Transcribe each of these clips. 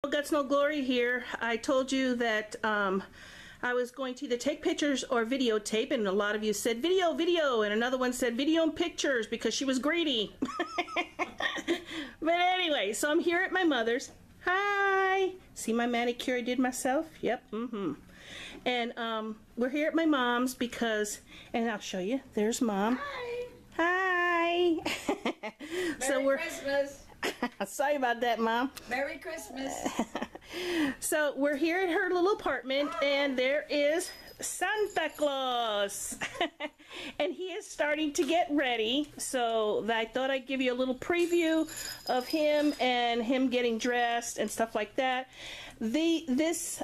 Guts No Glory here. I told you that I was going to either take pictures or videotape, and a lot of you said video, and another one said video and pictures because she was greedy. But anyway, so I'm here at my mother's. Hi! See my manicure I did myself? Yep, And we're here at my mom's because, and I'll show you, there's Mom. Hi! Hi! Merry Christmas! Sorry about that, Mom. Merry Christmas! So we're here at her little apartment, and there is Santa Claus. And he is starting to get ready, so I thought I'd give you a little preview of him and him getting dressed and stuff like that. This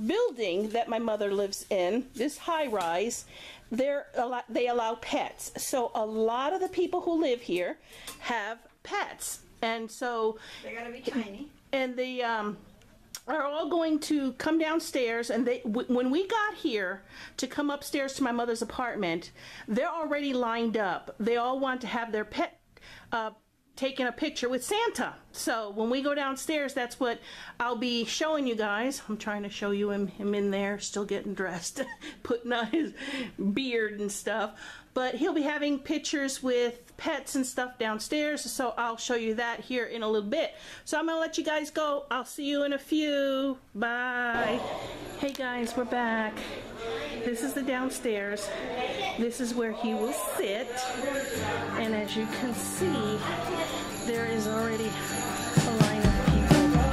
building that my mother lives in, this high-rise, they allow pets. So a lot of the people who live here have pets, and so They gotta be tiny. And they are all going to come downstairs, and when we got here to come upstairs to my mother's apartment, they're already lined up. They all want to have their pet taking a picture with Santa. So when we go downstairs, that's what I'll be showing you guys. I'm trying to show you him in there, still getting dressed, putting on his beard and stuff. But he'll be having pictures with pets and stuff downstairs, so I'll show you that here in a little bit. So I'm gonna let you guys go. I'll see you in a few. Bye. Hey guys, we're back. This is the downstairs. This is where he will sit. And as you can see, there is already a line of people with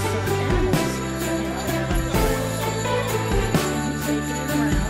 some animals into their taking it around.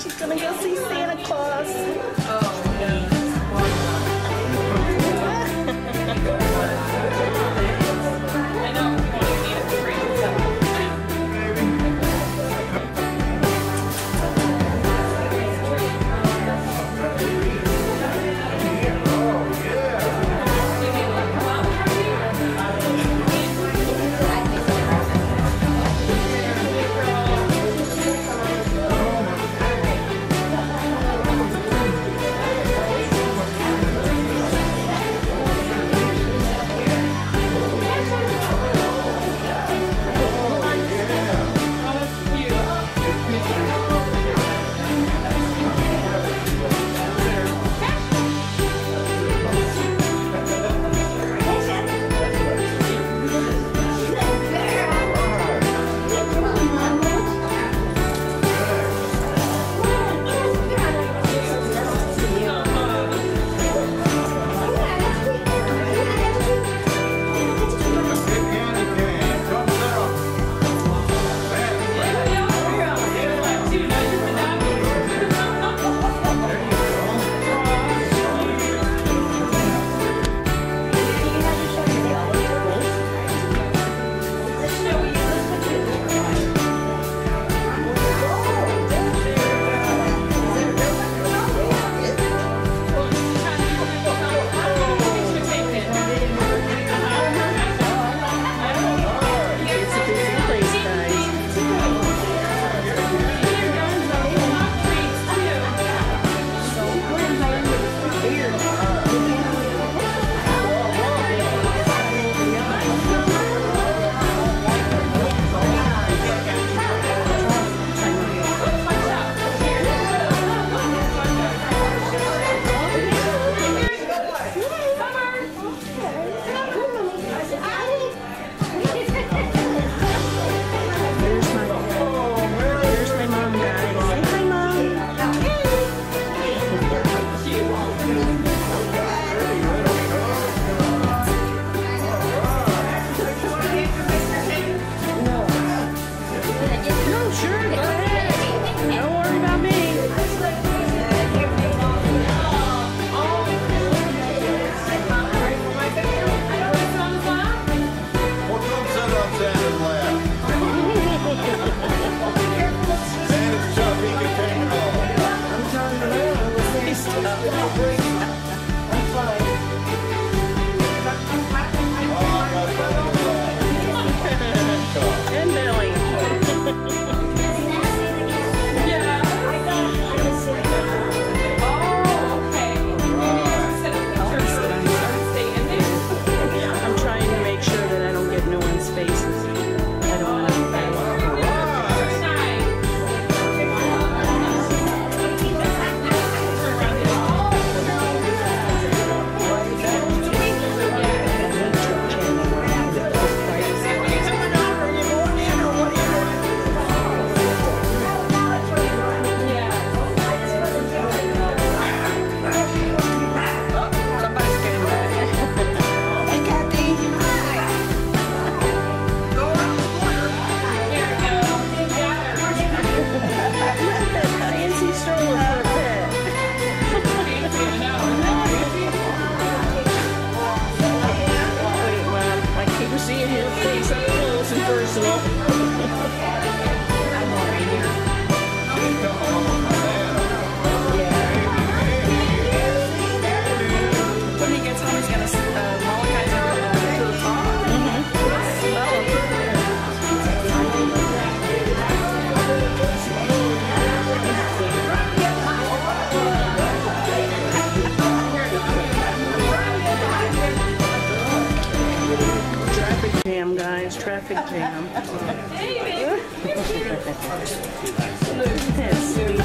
She's gonna go see Santa Claus. personal. When he gets home, he's gonna Molokai to the top. Traffic jam, guys. Traffic jam. That's sweet.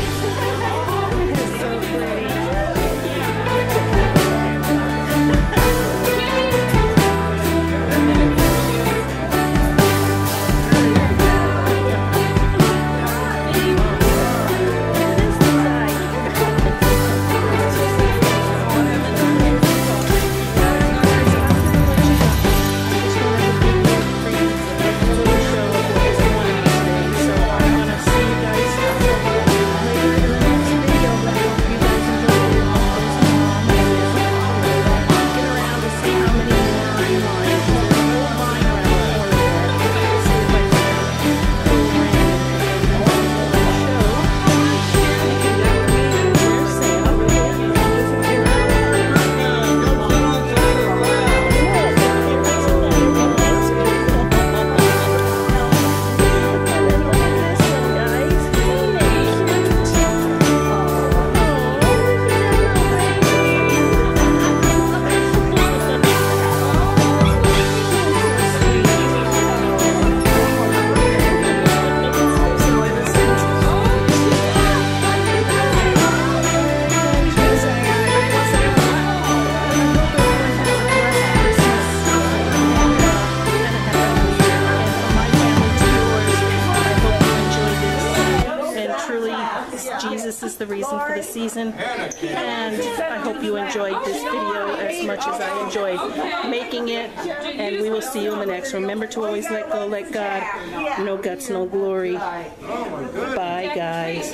That's so pretty. Jesus is the reason for the season, and I hope you enjoyed this video as much as I enjoyed making it, and we will see you in the next. Remember to always let go, let God. No guts, no glory. Bye, guys.